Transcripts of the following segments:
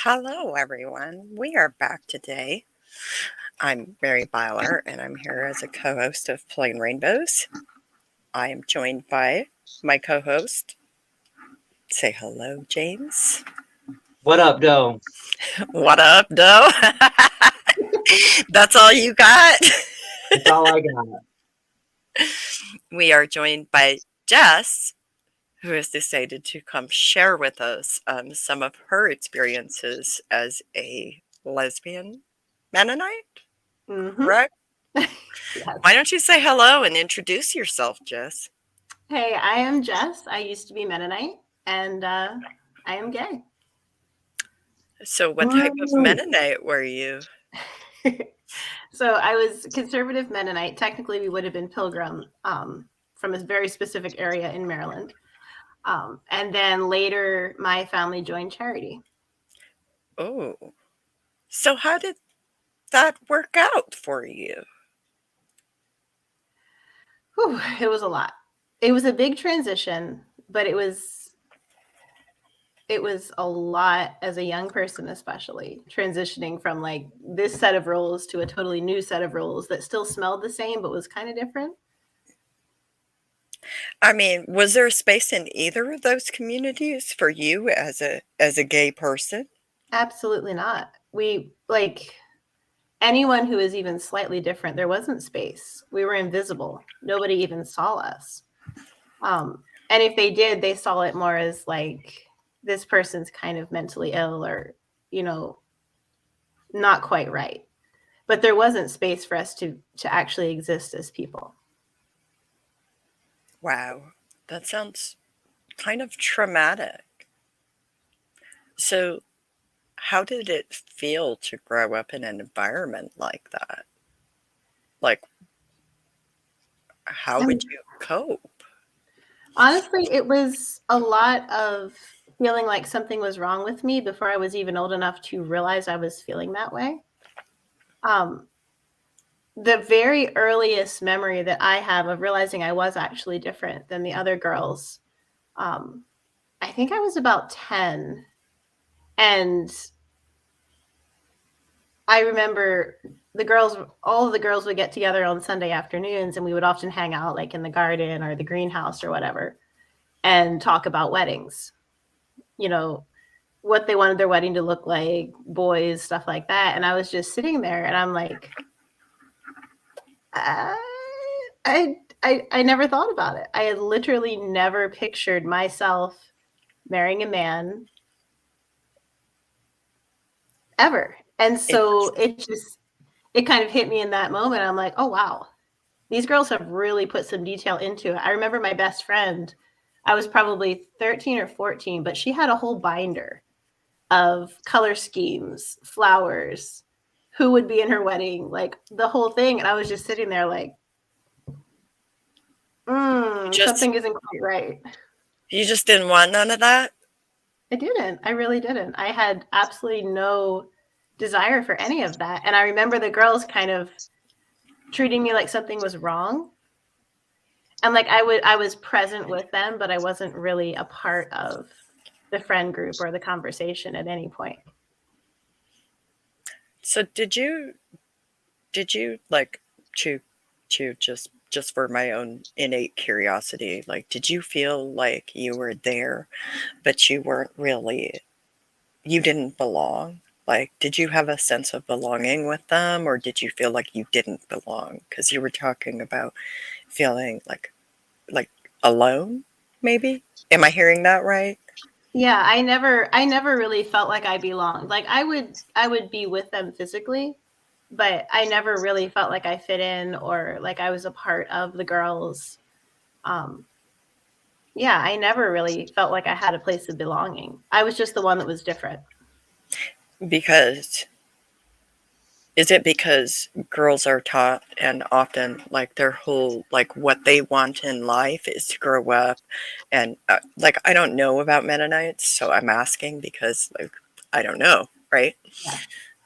Hello, everyone. We are back today. I'm Mary Byler, and I'm here as a co host of Plain Rainbows. I am joined by my co host. Say hello, James. What up, though? What up, Doe? That's all you got? That's all I got. We are joined by Jess, who has decided to come share with us some of her experiences as a lesbian Mennonite, Mm-hmm. correct? Yes. Why don't you say hello and introduce yourself, Jess? Hey, I am Jess. I used to be Mennonite, and I am gay. So, what type of Mennonite were you? So I was conservative Mennonite. Technically, we would have been Pilgrim from a very specific area in Maryland. And then later, my family joined Charity. Oh, so how did that work out for you? Whew, it was a lot. It was a big transition, but it was a lot as a young person, especially transitioning from like this set of roles to a totally new set of roles that still smelled the same but was kind of different. I mean, was there a space in either of those communities for you as a gay person? Absolutely not. We like anyone who is even slightly different, there wasn't space. We were invisible. Nobody even saw us. And if they did, they saw it more as like this person's kind of mentally ill or, not quite right. But there wasn't space for us to actually exist as people. Wow, that sounds kind of traumatic. So, how did it feel to grow up in an environment like that? Like, how would you cope? Honestly, it was a lot of feeling like something was wrong with me before I was even old enough to realize I was feeling that way. The very earliest memory that I have of realizing I was actually different than the other girls, I think I was about 10. And I remember all of the girls would get together on Sunday afternoons, and we would often hang out like in the garden or the greenhouse or whatever and talk about weddings, what they wanted their wedding to look like, boys, stuff like that. And I was just sitting there and I'm like, I never thought about it. I had literally never pictured myself marrying a man ever. And so it kind of hit me in that moment. I'm like, oh, wow, these girls have really put some detail into it. I remember my best friend, I was probably 13 or 14, but she had a whole binder of color schemes, flowers, who would be in her wedding, like the whole thing. And I was just sitting there like, something isn't quite right. You just didn't want none of that? I didn't. I really didn't. I had absolutely no desire for any of that. And I remember the girls kind of treating me like something was wrong. And like I was present with them, but I wasn't really a part of the friend group or the conversation at any point. So did you like to just for my own innate curiosity, like did you feel like you were there but you weren't really, you didn't belong? Like, did you have a sense of belonging with them, or did you feel like you didn't belong? Because you were talking about feeling like alone, maybe. Am I hearing that right? Yeah, I never really felt like I belonged. Like I would be with them physically, but I never really felt like I fit in or like I was a part of the girls. Yeah, I never really felt like I had a place of belonging. I was just the one that was different. Because is it because girls are taught and often like their whole like what they want in life is to grow up and like I don't know about Mennonites, so I'm asking because like I don't know, right? Yeah.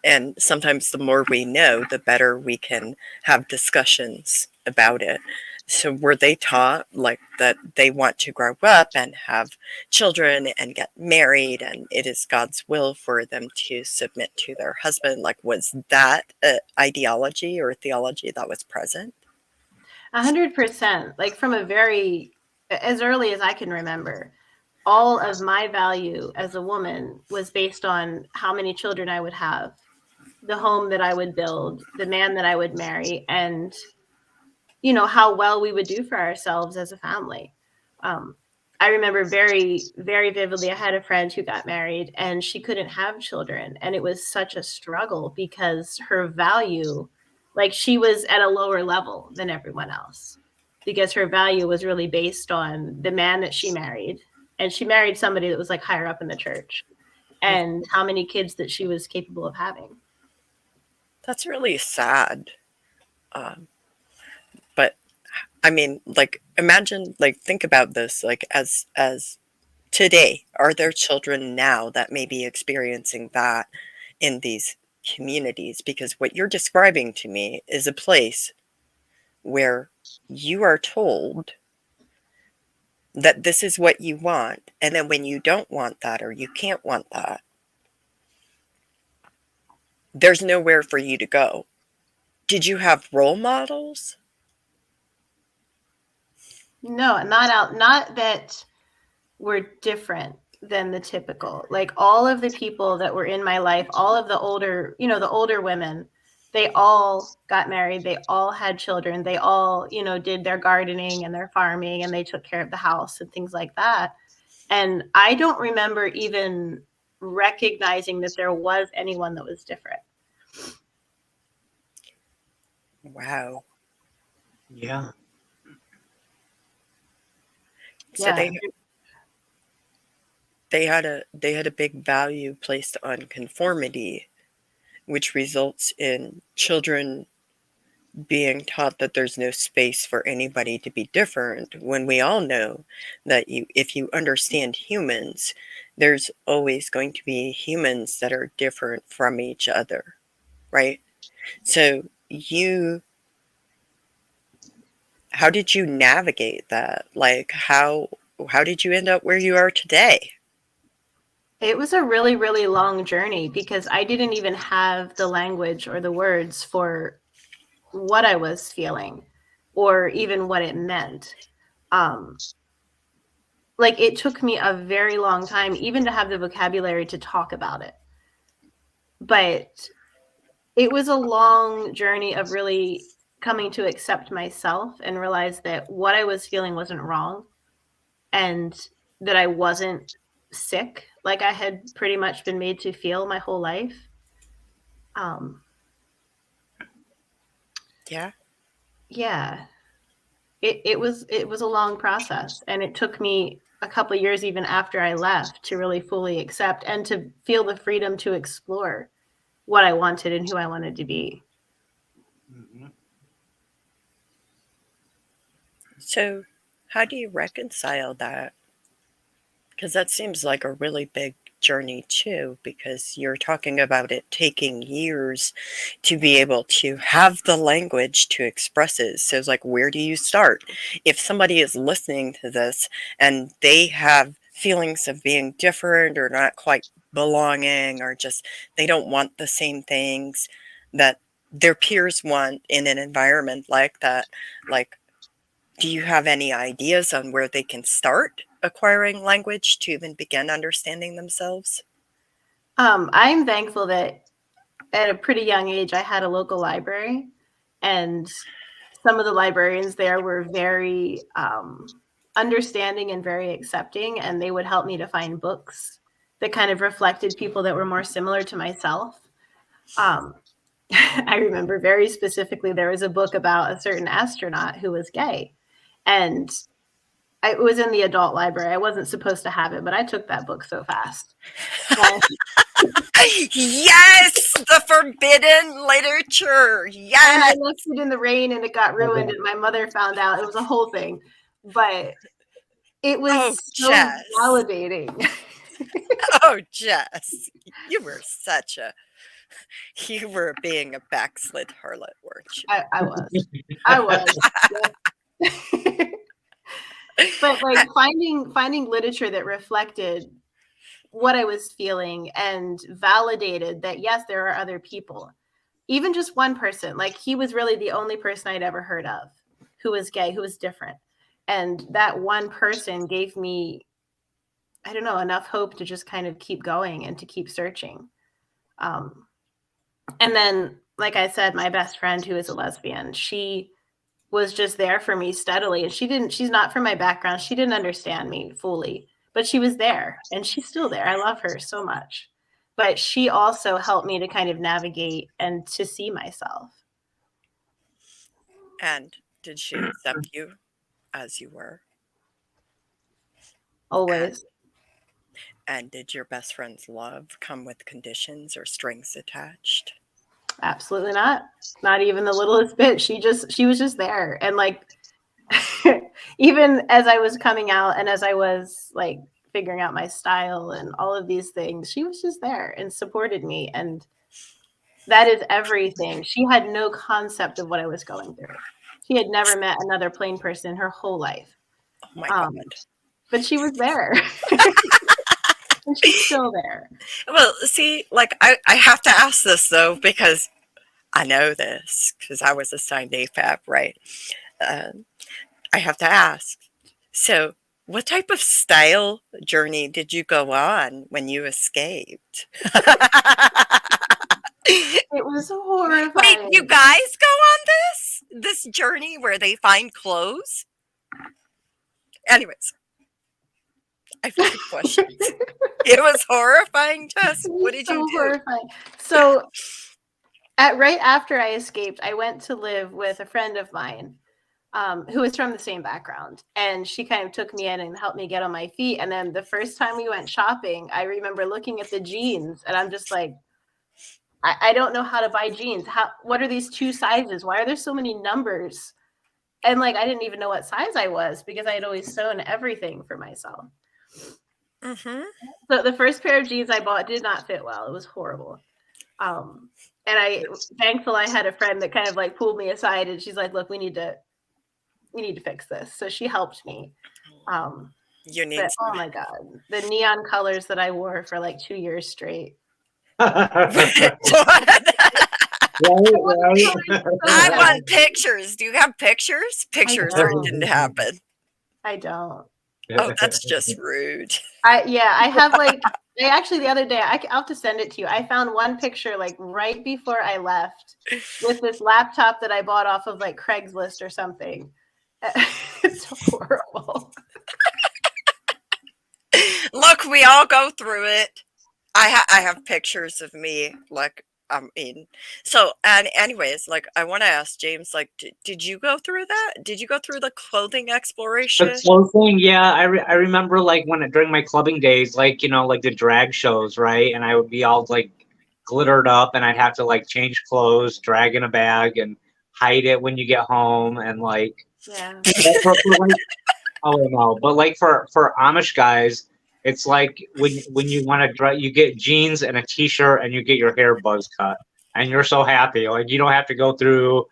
And sometimes the more we know, the better we can have discussions about it. So were they taught like that they want to grow up and have children and get married and it is God's will for them to submit to their husband? Like, was that an ideology or theology that was present? 100%. Like from as early as I can remember, all of my value as a woman was based on how many children I would have, the home that I would build, the man that I would marry, and how well we would do for ourselves as a family. I remember very, very vividly, I had a friend who got married and she couldn't have children. And it was such a struggle because her value, like she was at a lower level than everyone else, because her value was really based on the man that she married. And she married somebody that was like higher up in the church, and how many kids that she was capable of having. That's really sad. But I mean, like, imagine, like, think about this, like, as today, are there children now that may be experiencing that in these communities? Because what you're describing to me is a place where you are told that this is what you want, and then when you don't want that or you can't want that, there's nowhere for you to go. Did you have role models? No, not that were different than the typical. Like all of the people that were in my life, all of the older women, they all got married, they all had children, they all, did their gardening and their farming, and they took care of the house and things like that. And I don't remember even recognizing that there was anyone that was different. Wow. Yeah. So Yeah. they had a big value placed on conformity, which results in children being taught that there's no space for anybody to be different, when we all know that if you understand humans, there's always going to be humans that are different from each other, right? So how did you navigate that? Like, how did you end up where you are today? It was a really, really long journey because I didn't even have the language or the words for what I was feeling or even what it meant. Like it took me a very long time even to have the vocabulary to talk about it. But it was a long journey of really coming to accept myself and realize that what I was feeling wasn't wrong, and that I wasn't sick like I had pretty much been made to feel my whole life. Yeah. Yeah, it was a long process, and it took me a couple of years even after I left to really fully accept and to feel the freedom to explore what I wanted and who I wanted to be. Mm-hmm. So how do you reconcile that? Because that seems like a really big journey too, because you're talking about it taking years to be able to have the language to express it. So it's like, where do you start? If somebody is listening to this and they have feelings of being different or not quite belonging, or just they don't want the same things that their peers want in an environment like that, like, do you have any ideas on where they can start acquiring language to even begin understanding themselves? I'm thankful that at a pretty young age I had a local library, and some of the librarians there were very understanding and very accepting, and they would help me to find books that kind of reflected people that were more similar to myself. I remember very specifically there was a book about a certain astronaut who was gay, and it was in the adult library. I wasn't supposed to have it, but I took that book so fast. And, Yes, the forbidden literature. and Yes. I left it in the rain and it got ruined, and my mother found out. It was a whole thing, but it was Oh, so Jess. validating. Oh, Jess. You were you were being a backslid harlot, weren't you? I was. I was. Yep. But like finding literature that reflected what I was feeling and validated that yes, there are other people. Even just one person, like he was really the only person I'd ever heard of who was gay, who was different. And that one person gave me, I don't know, enough hope to just kind of keep going and to keep searching. And then, like I said, my best friend who is a lesbian, she was just there for me steadily. And she's not from my background. She didn't understand me fully, but she was there and she's still there. I love her so much. But she also helped me to kind of navigate and to see myself. And did she accept you as you were? Always. And did your best friend's love come with conditions or strings attached? Absolutely not. Not even the littlest bit. She was just there. And like even as I was coming out and as I was like figuring out my style and all of these things, she was just there and supported me. And that is everything. She had no concept of what I was going through. She had never met another plain person her whole life. Oh my God. But she was there. And she's still there. Well, see, like I have to ask this though, because I know this because I was assigned AFAB, right? I have to ask. So, what type of style journey did you go on when you escaped? It was horrifying. Wait, you guys go on this journey where they find clothes? Anyways, I've got questions. It was horrifying, Jess. What did you do? Horrifying. So, right after I escaped, I went to live with a friend of mine who was from the same background. And she kind of took me in and helped me get on my feet. And then the first time we went shopping, I remember looking at the jeans and I'm just like, I don't know how to buy jeans. What are these 2 sizes? Why are there so many numbers? And like, I didn't even know what size I was because I had always sewn everything for myself. Mm-hmm. So the first pair of jeans I bought did not fit well. It was horrible. And thankful I had a friend that kind of like pulled me aside and she's like, look, we need to fix this. So she helped me. You need But, oh my God, the neon colors that I wore for like 2 years straight. Right. I want pictures. Do you have pictures? Pictures or it didn't happen. I don't. Oh, that's just rude. I have like actually the other day I'll have to send it to you. I found one picture like right before I left with this laptop that I bought off of like Craigslist or something. It's horrible. Look, we all go through it. I have pictures of me, like, so, and anyways, like, I want to ask James, like, did you go through that? Did you go through the clothing exploration? The clothing, yeah. I remember, like, during my clubbing days, like, you know, like the drag shows, right? And I would be all, like, glittered up, and I'd have to, like, change clothes, drag in a bag, and hide it when you get home, and, like... Yeah. Oh, no. But, like, for Amish guys... It's like when you want to dress, you get jeans and a t-shirt and you get your hair buzz cut and you're so happy. Like you don't have to go through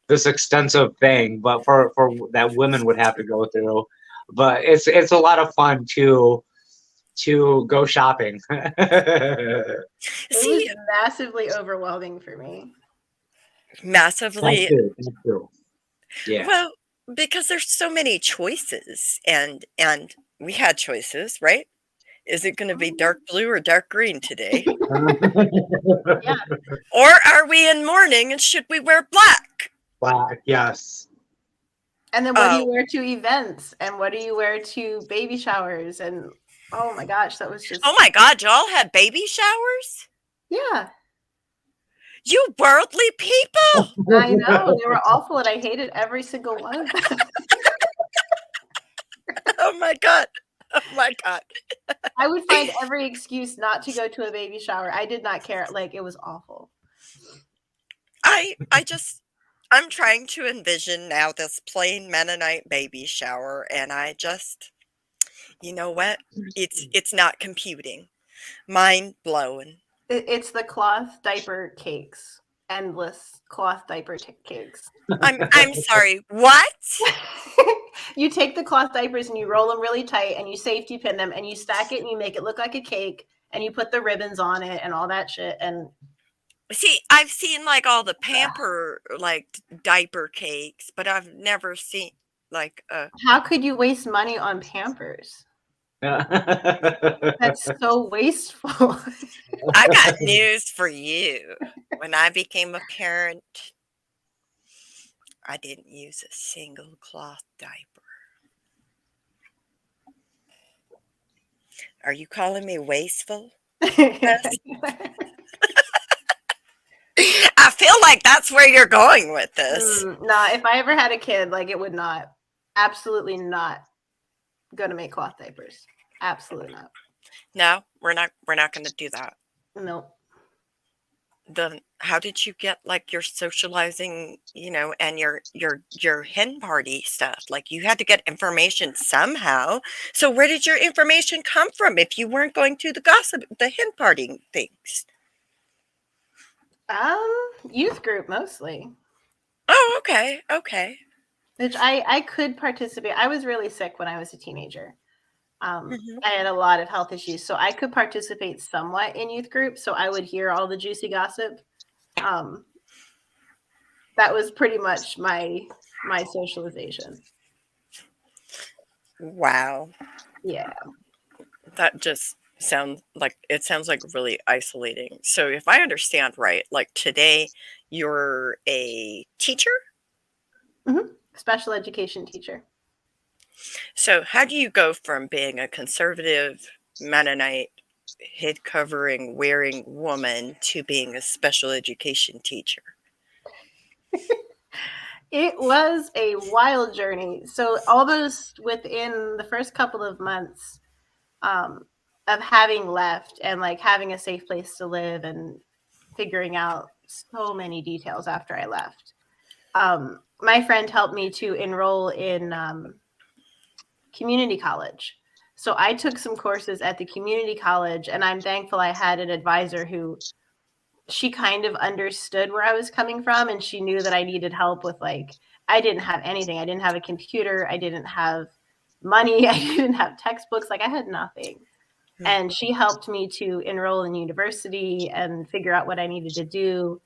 this extensive thing, but for that women would have to go through. But it's a lot of fun to go shopping. It was massively overwhelming for me. Massively. That's true. Yeah. Well, because there's so many choices and we had choices, right? Is it going to be dark blue or dark green today? Yeah. Or are we in mourning and should we wear black? Black, yes. And then what do you wear to events? And what do you wear to baby showers? And oh my gosh, that was just... Oh my God, y'all had baby showers? Yeah. You worldly people! I know, they were awful and I hated every single one. Oh my God. Oh my God. I would find every excuse not to go to a baby shower. I did not care. Like, it was awful. I'm trying to envision now this plain Mennonite baby shower, and I just, you know what? It's not computing. Mind blowing. It's the cloth diaper cakes. endless cloth diaper cakes. I'm sorry. What? You take the cloth diapers and you roll them really tight and you safety pin them and you stack it and you make it look like a cake and you put the ribbons on it and all that shit. And See, I've seen like all the pamper like diaper cakes, but I've never seen like how could you waste money on Pampers? That's so wasteful. I got news for you. When I became a parent, I didn't use a single cloth diaper. Are you calling me wasteful? I feel like that's where you're going with this. Nah, if I ever had a kid, like it would not, absolutely not going to make cloth diapers. Absolutely not. No, we're not going to do that. Nope. Then how did you get like your socializing, and your hen party stuff? Like you had to get information somehow. So where did your information come from if you weren't going to the gossip, the hen party things? Youth group mostly. Oh, okay. Okay. Which I could participate. I was really sick when I was a teenager. Mhm. I had a lot of health issues, so I could participate somewhat in youth group. So I would hear all the juicy gossip. That was pretty much my socialization. Wow. Yeah. That just sounds like really isolating. So if I understand right, like today you're a teacher? Special education teacher. So how do you go from being a conservative Mennonite head covering wearing woman to being a special education teacher? It was a wild journey. So almost within the first couple of months of having left and like having a safe place to live and figuring out so many details after I left, my friend helped me to enroll in community college. So I took some courses at the community college, and I'm thankful I had an advisor who she kind of understood where I was coming from, and she knew that I needed help with like I didn't have anything. I didn't have a computer. I didn't have money. I didn't have textbooks. Like I had nothing. And she helped me to enroll in university and figure out what I needed to do.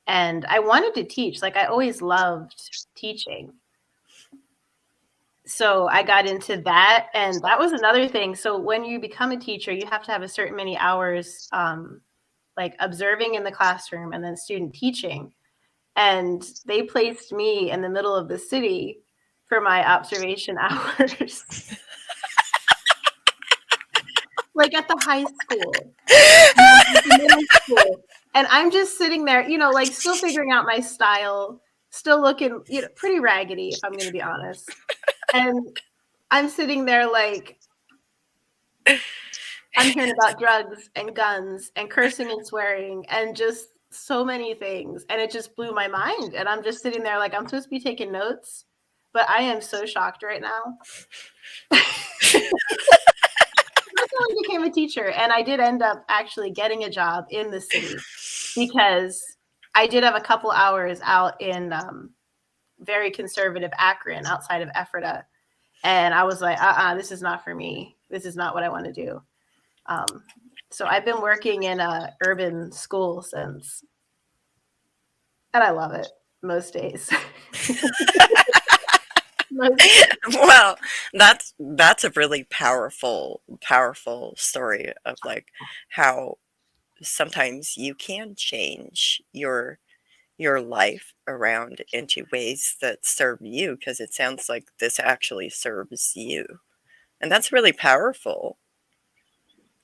And I wanted to teach. Like I always loved teaching. So I got into that, and that was another thing. So when you become a teacher, you have to have a certain many hours like observing in the classroom and then student teaching. And they placed me in the middle of the city for my observation hours. Like at the high school, the middle school. And I'm just sitting there, like still figuring out my style, still looking, pretty raggedy, if I'm going to be honest. And I'm sitting there like, I'm hearing about drugs and guns and cursing and swearing and just so many things. And it just blew my mind. And I'm just sitting there like, I'm supposed to be taking notes, but I am so shocked right now. That's how I became a teacher. And I did end up actually getting a job in the city because I did have a couple hours out in very conservative Akron outside of Ephrata. And I was like, this is not for me. This is not what I want to do. So I've been working in a urban school since, and I love it most days. Well, that's a really powerful story of like how sometimes you can change your life around into ways that serve you, because it sounds like this actually serves you. And that's really powerful.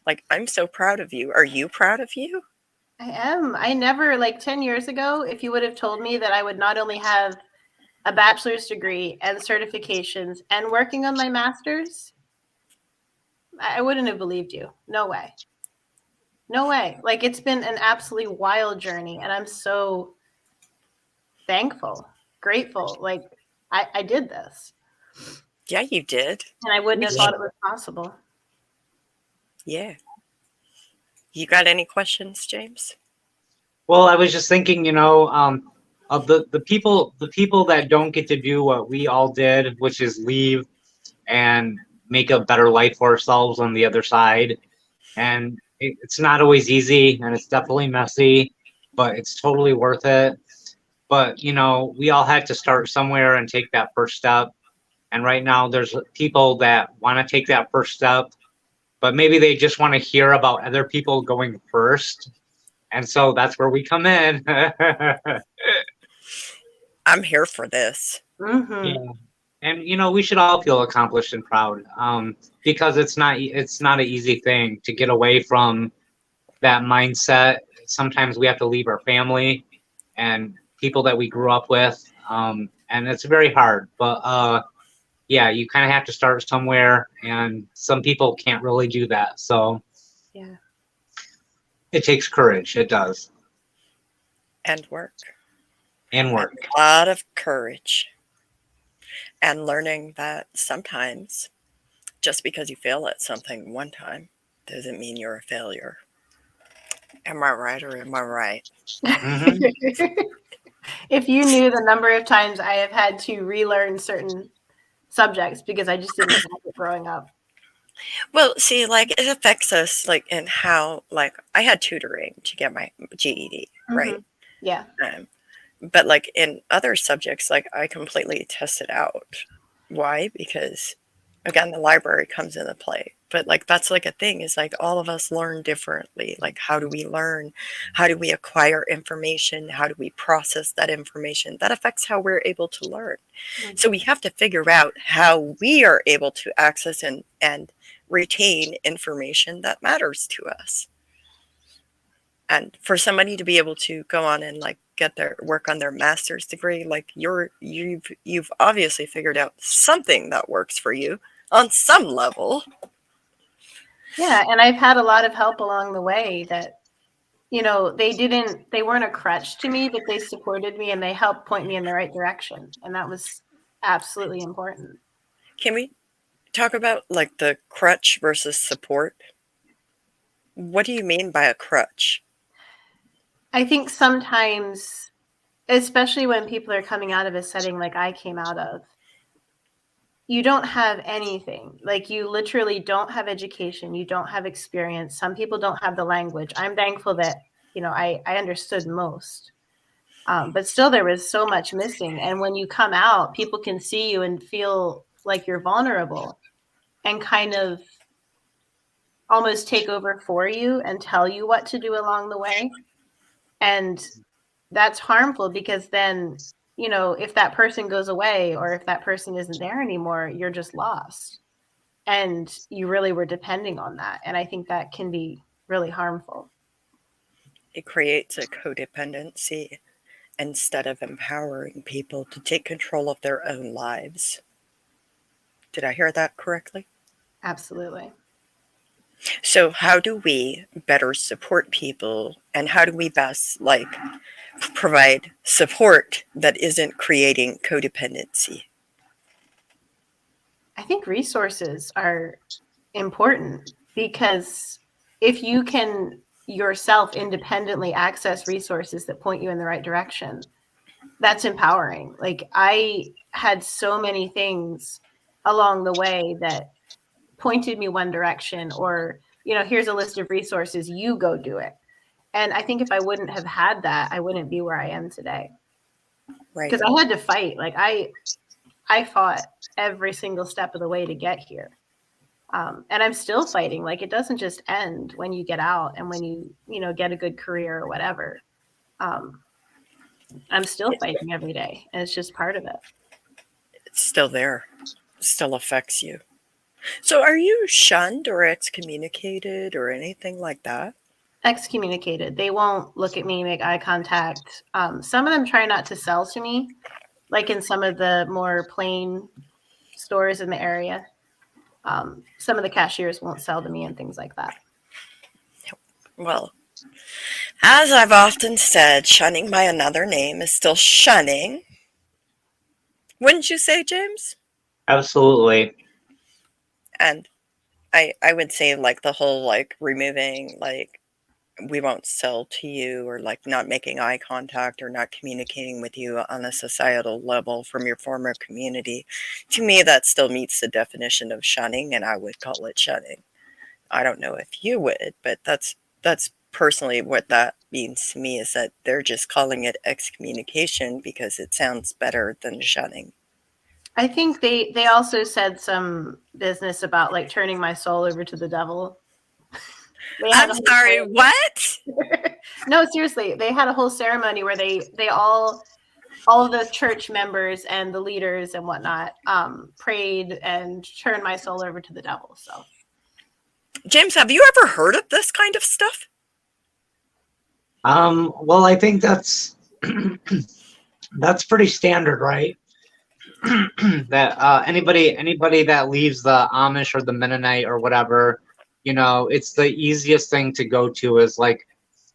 Like, I'm so proud of you. Are you proud of you? I am. I never, like 10 years ago, if you would have told me that I would not only have a bachelor's degree and certifications and working on my master's, I wouldn't have believed you. No way. No way. Like, it's been an absolutely wild journey, and I'm so thankful, grateful. Like, I did this. Yeah, you did. And I wouldn't have thought it was possible. Yeah. You got any questions, James? Well, I was just thinking, of the people that don't get to do what we all did, which is leave and make a better life for ourselves on the other side. And it's not always easy, and it's definitely messy, but it's totally worth it. But we all had to start somewhere and take that first step. And right now, there's people that want to take that first step, but maybe they just want to hear about other people going first. And so that's where we come in. I'm here for this. Mm-hmm. Yeah. And we should all feel accomplished and proud, because it's not an easy thing to get away from that mindset. Sometimes we have to leave our family and people that we grew up with, and it's very hard. But yeah, you kind of have to start somewhere, and some people can't really do that. So Yeah. it takes courage. It does. And work. And work. A lot of courage. And learning that sometimes just because you fail at something one time doesn't mean you're a failure. Am I right or am I right? Mm-hmm. If you knew the number of times I have had to relearn certain subjects because I just didn't have it growing up. Well, see, like it affects us, like in how, like I had tutoring to get my GED, right? Yeah. But like in other subjects, like I completely tested out. Why? Because again, the library comes into play. But like that's like a thing is like all of us learn differently. Like how do we learn? How do we acquire information? How do we process that information? That affects how we're able to learn. Mhm. So we have to figure out how we are able to access and retain information that matters to us. And for somebody to be able to go on and like get their work on their master's degree, like you've obviously figured out something that works for you on some level. Yeah, and I've had a lot of help along the way that, they weren't a crutch to me, but they supported me and they helped point me in the right direction. And that was absolutely important. Can we talk about like the crutch versus support? What do you mean by a crutch? I think sometimes, especially when people are coming out of a setting like I came out of, you don't have anything. Like you literally don't have education. You don't have experience. Some people don't have the language. I'm thankful that, I understood most. But still, there was so much missing. And when you come out, people can see you and feel like you're vulnerable and kind of almost take over for you and tell you what to do along the way. And that's harmful because then, if that person goes away or if that person isn't there anymore, you're just lost. And you really were depending on that. And I think that can be really harmful. It creates a codependency instead of empowering people to take control of their own lives. Did I hear that correctly? Absolutely. So how do we better support people and how do we best like provide support that isn't creating codependency? I think resources are important because if you can yourself independently access resources that point you in the right direction, that's empowering. Like I had so many things along the way that pointed me one direction or, here's a list of resources, you go do it. And I think if I wouldn't have had that, I wouldn't be where I am today. Right. Because I had to fight. Like I fought every single step of the way to get here. And I'm still fighting. Like it doesn't just end when you get out and when you get a good career or whatever. I'm still fighting every day, and it's just part of it. It's still there. It still affects you. So are you shunned or excommunicated or anything like that? Excommunicated. They won't look at me, make eye contact. Some of them try not to sell to me, like in some of the more plain stores in the area. Some of the cashiers won't sell to me and things like that. Well, as I've often said, shunning by another name is still shunning. Wouldn't you say, James? Absolutely. And I would say like the whole like removing like we won't sell to you, or like not making eye contact or not communicating with you on a societal level from your former community, to me that still meets the definition of shunning, and I would call it shunning. I don't know if you would, but that's personally what that means to me, is that they're just calling it excommunication because it sounds better than shunning. I think they also said some business about like turning my soul over to the devil. I'm sorry, what? No, seriously, they had a whole ceremony where they all of the church members and the leaders and whatnot prayed and turned my soul over to the devil. So, James, have you ever heard of this kind of stuff? Well, I think that's that's pretty standard, right? That anybody that leaves the Amish or the Mennonite or whatever, it's the easiest thing to go to is like,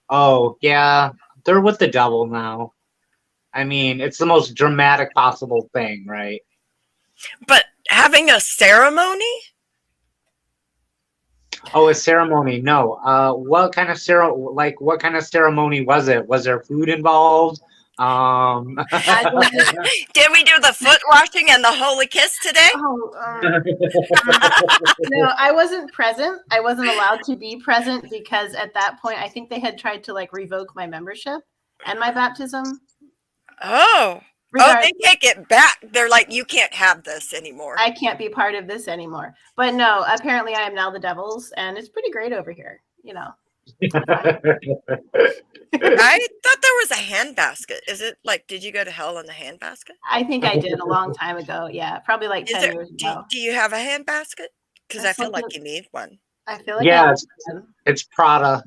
oh yeah, they're with the devil now. I mean, it's the most dramatic possible thing, right? But having a ceremony? Oh, a ceremony? No. What kind of what kind of ceremony was it? Was there food involved? Did we do the foot washing and the holy kiss today? No, I wasn't present. I wasn't allowed to be present because at that point, I think they had tried to like revoke my membership and my baptism. Oh. Regardless, they take it back. They're like, you can't have this anymore. I can't be part of this anymore. But no, apparently I am now the devil's, and it's pretty great over here. I thought there was a handbasket. Is it like, did you go to hell in the handbasket? I think I did a long time ago. Yeah, probably like 10 years ago. Do you have a handbasket? Because I feel like you need one. I feel like yeah, it's Prada.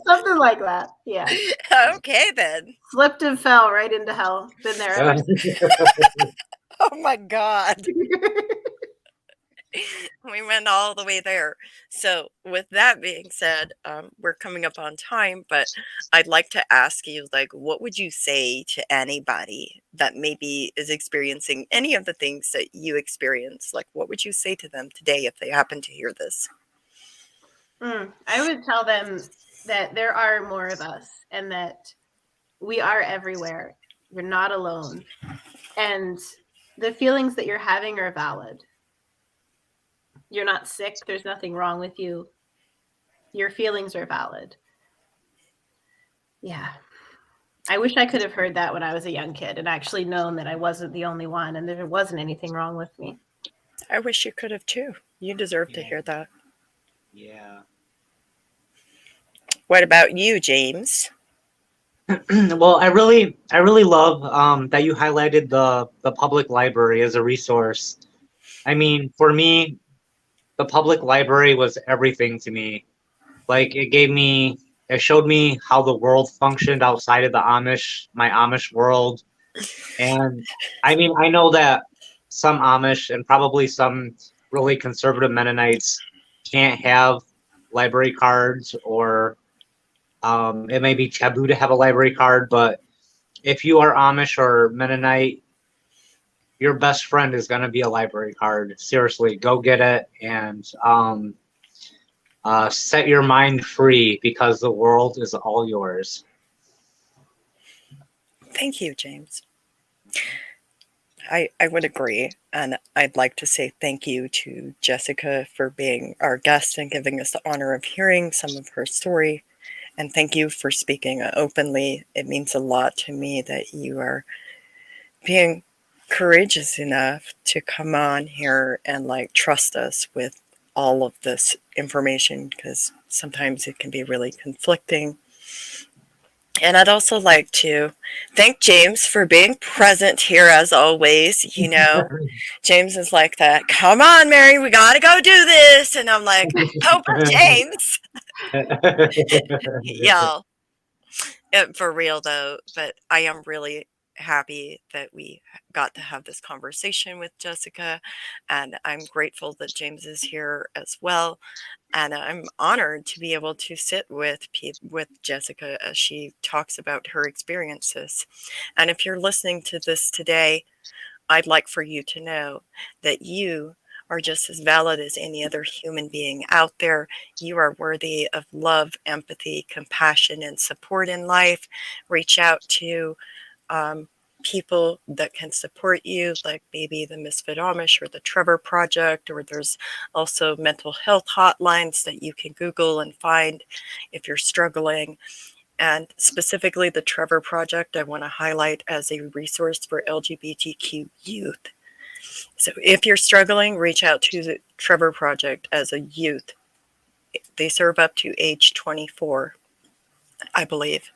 Something like that. Yeah. Okay, then. Slipped and fell right into hell. Been there. Oh my God. We went all the way there. So with that being said, we're coming up on time, but I'd like to ask you, like, what would you say to anybody that maybe is experiencing any of the things that you experience? Like, what would you say to them today if they happen to hear this? I would tell them that there are more of us and that we are everywhere. You're not alone. And the feelings that you're having are valid. You're not sick. There's nothing wrong with you. Your feelings are valid. Yeah. I wish I could have heard that when I was a young kid and actually known that I wasn't the only one and there wasn't anything wrong with me. I wish you could have too. You deserve to hear that. Yeah. What about you, James? Well, I really love that you highlighted the public library as a resource. I mean, for me, the public library was everything to me. Like it showed me how the world functioned outside of my Amish world. And I mean, I know that some Amish and probably some really conservative Mennonites can't have library cards, or it may be taboo to have a library card, but if you are Amish or Mennonite, your best friend is going to be a library card. Seriously, go get it and set your mind free because the world is all yours. Thank you, James. I would agree. And I'd like to say thank you to Jessica for being our guest and giving us the honor of hearing some of her story. And thank you for speaking openly. It means a lot to me that you are being courageous enough to come on here and like trust us with all of this information, because sometimes it can be really conflicting. And I'd also like to thank James for being present here as always. James is like that. Come on, Mary, we got to go do this. And I'm like, oh, but James. Y'all, for real though, but I am really happy that we got to have this conversation with Jessica, and I'm grateful that James is here as well. And I'm honored to be able to sit with Jessica as she talks about her experiences. And if you're listening to this today, I'd like for you to know that you are just as valid as any other human being out there. You are worthy of love, empathy, compassion, and support in life. Reach out to people that can support you, like maybe the Misfit Amish or the Trevor Project, or there's also mental health hotlines that you can Google and find if you're struggling. And specifically the Trevor Project, I want to highlight as a resource for LGBTQ youth. So if you're struggling, reach out to the Trevor Project as a youth. They serve up to age 24, I believe.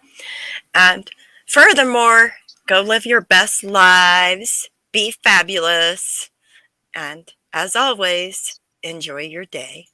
And furthermore, go live your best lives, be fabulous, and as always, enjoy your day.